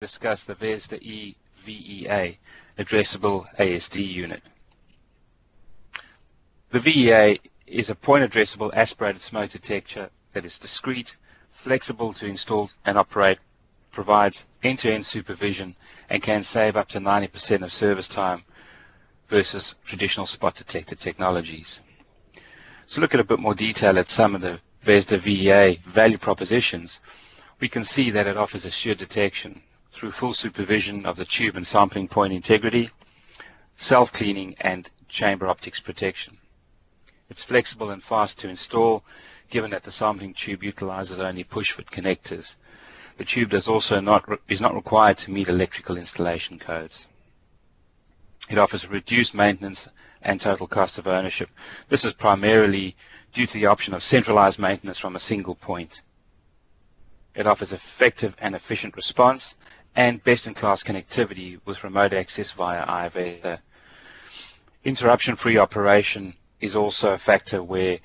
discuss the VESDA-E VEA Addressable ASD unit. The VEA is a point-addressable aspirated smoke detector that is discrete, flexible to install and operate, provides end-to-end supervision, and can save up to 90% of service time versus traditional spot detector technologies. So look at a bit more detail at some of the VESDA VEA value propositions. We can see that it offers assured detection through full supervision of the tube and sampling point integrity, self-cleaning, and chamber optics protection. It's flexible and fast to install, given that the sampling tube utilizes only push-fit connectors. The tube is not required to meet electrical installation codes. It offers reduced maintenance and total cost of ownership. This is primarily due to the option of centralized maintenance from a single point. It offers effective and efficient response and best-in-class connectivity with remote access via VESDA. Interruption-free operation is also a factor where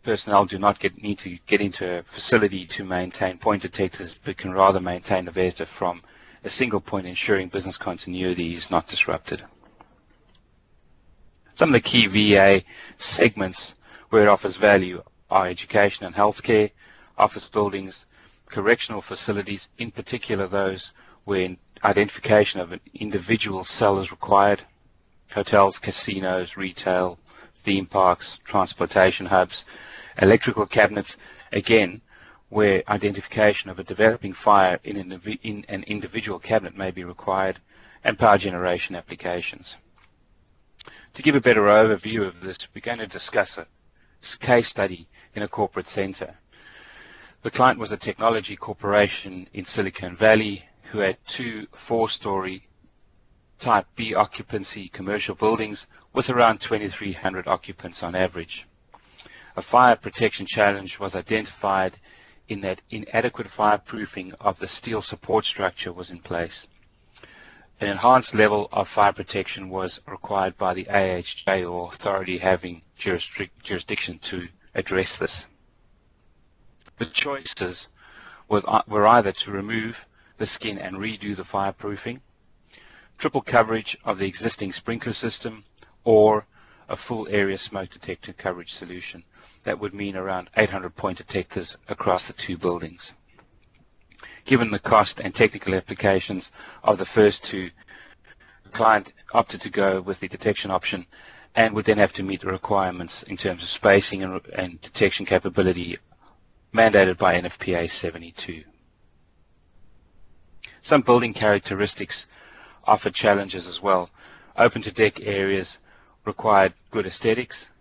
personnel do not need to get into a facility to maintain point detectors, but can rather maintain the VESDA from a single point, ensuring business continuity is not disrupted. Some of the key VEA segments where it offers value are education and healthcare, office buildings, correctional facilities, in particular those where identification of an individual cell is required, hotels, casinos, retail, theme parks, transportation hubs, electrical cabinets, again, where identification of a developing fire in an individual cabinet may be required, and power generation applications. To give a better overview of this, we're going to discuss a case study in a corporate center. The client was a technology corporation in Silicon Valley who had two 4-story type B occupancy commercial buildings with around 2,300 occupants on average. A fire protection challenge was identified in that inadequate fireproofing of the steel support structure was in place. An enhanced level of fire protection was required by the AHJ, or authority having jurisdiction to address this. The choices were either to remove the skin and redo the fireproofing, triple coverage of the existing sprinkler system, or a full area smoke detector coverage solution. That would mean around 800 point detectors across the two buildings. Given the cost and technical applications of the first two, the client opted to go with the detection option and would then have to meet the requirements in terms of spacing and detection capability mandated by NFPA 72. Some building characteristics offer challenges as well. Open to deck areas required good aesthetics.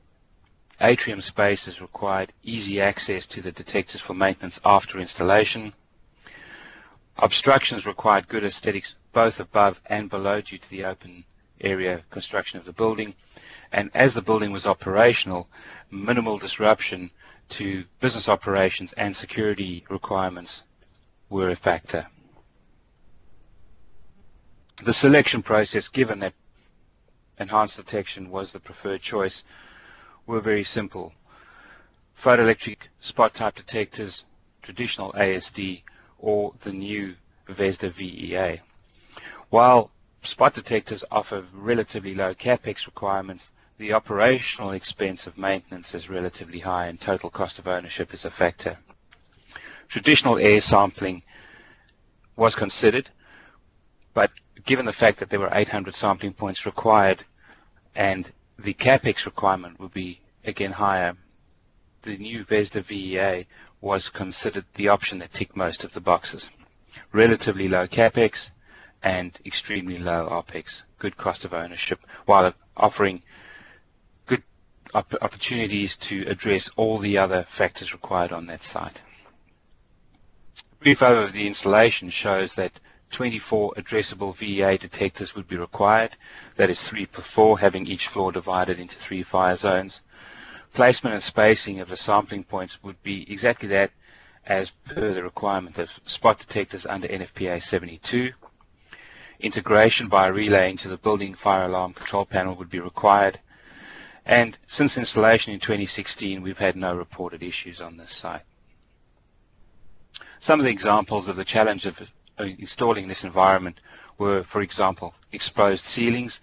Atrium spaces required easy access to the detectors for maintenance after installation. Obstructions required good aesthetics both above and below due to the open area construction of the building. And as the building was operational, minimal disruption to business operations and security requirements were a factor. The selection process, given that enhanced detection was the preferred choice, were very simple. Photoelectric spot type detectors, traditional ASD, or the new VESDA VEA. While spot detectors offer relatively low capex requirements, the operational expense of maintenance is relatively high and total cost of ownership is a factor. Traditional air sampling was considered, but given the fact that there were 800 sampling points required and the capex requirement would be again higher, the new VESDA VEA was considered the option that ticked most of the boxes. Relatively low capex and extremely low OPEX, good cost of ownership, while offering good opportunities to address all the other factors required on that site. A brief overview of the installation shows that 24 addressable VEA detectors would be required, that is 3 per 4, having each floor divided into 3 fire zones. Placement and spacing of the sampling points would be exactly that as per the requirement of spot detectors under NFPA 72. Integration by a relay into the building fire alarm control panel would be required, and since installation in 2016 we've had no reported issues on this site. Some of the examples of the challenge of installing in this environment were, for example, exposed ceilings.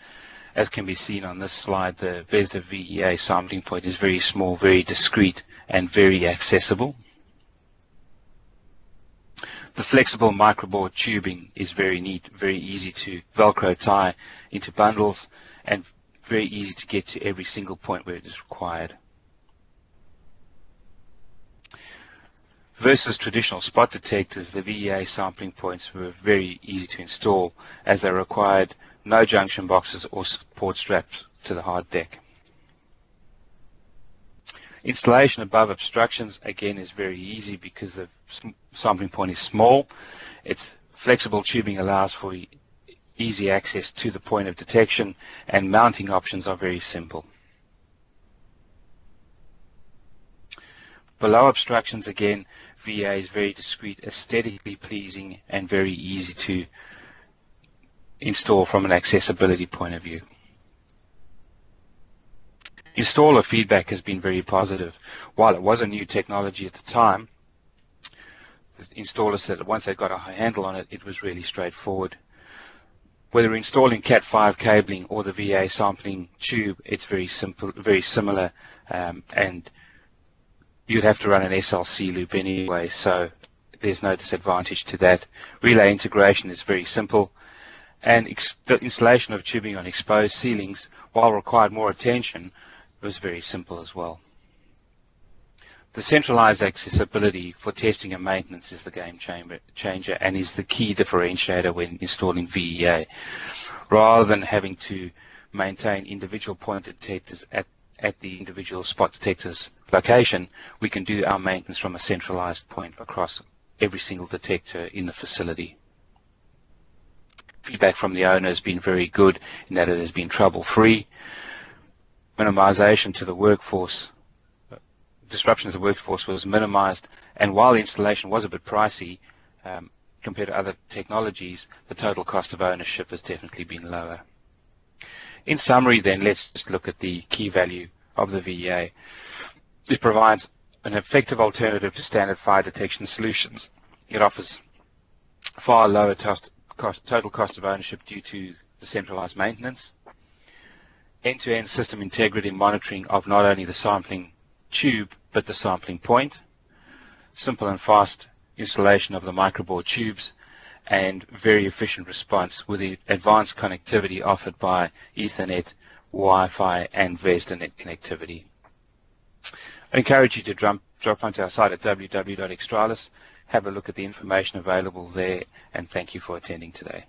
As can be seen on this slide, the VESDA VEA sampling point is very small, very discreet, and very accessible. The flexible microbore tubing is very neat, very easy to Velcro tie into bundles, and very easy to get to every single point where it is required. Versus traditional spot detectors, the VEA sampling points were very easy to install, as they required no junction boxes or support straps to the hard deck. Installation above obstructions again is very easy because the sampling point is small. Its flexible tubing allows for easy access to the point of detection, and mounting options are very simple. Below obstructions again, VEA is very discreet, aesthetically pleasing, and very easy to install from an accessibility point of view. Installer feedback has been very positive. While it was a new technology at the time, the installer said that once they got a handle on it, it was really straightforward. Whether installing Cat5 cabling or the VEA sampling tube, it's very simple, very similar, and you'd have to run an SLC loop anyway, so there's no disadvantage to that. Relay integration is very simple, and the installation of tubing on exposed ceilings, while required more attention, was very simple as well. The centralized accessibility for testing and maintenance is the game changer and is the key differentiator when installing VEA. Rather than having to maintain individual point detectors at the individual spot detector's location, we can do our maintenance from a centralized point across every single detector in the facility. Feedback from the owner has been very good in that it has been trouble-free. Minimization to the workforce, disruption to the workforce was minimized, and while the installation was a bit pricey compared to other technologies, the total cost of ownership has definitely been lower. In summary then, let's just look at the key value of the VEA. It provides an effective alternative to standard fire detection solutions. It offers far lower total cost of ownership due to the centralized maintenance, end-to-end system integrity monitoring of not only the sampling tube but the sampling point, simple and fast installation of the microbore tubes, and very efficient response with the advanced connectivity offered by Ethernet, Wi-Fi, and VESDA-net connectivity. I encourage you to drop onto our site at www.xtralis, have a look at the information available there, and thank you for attending today.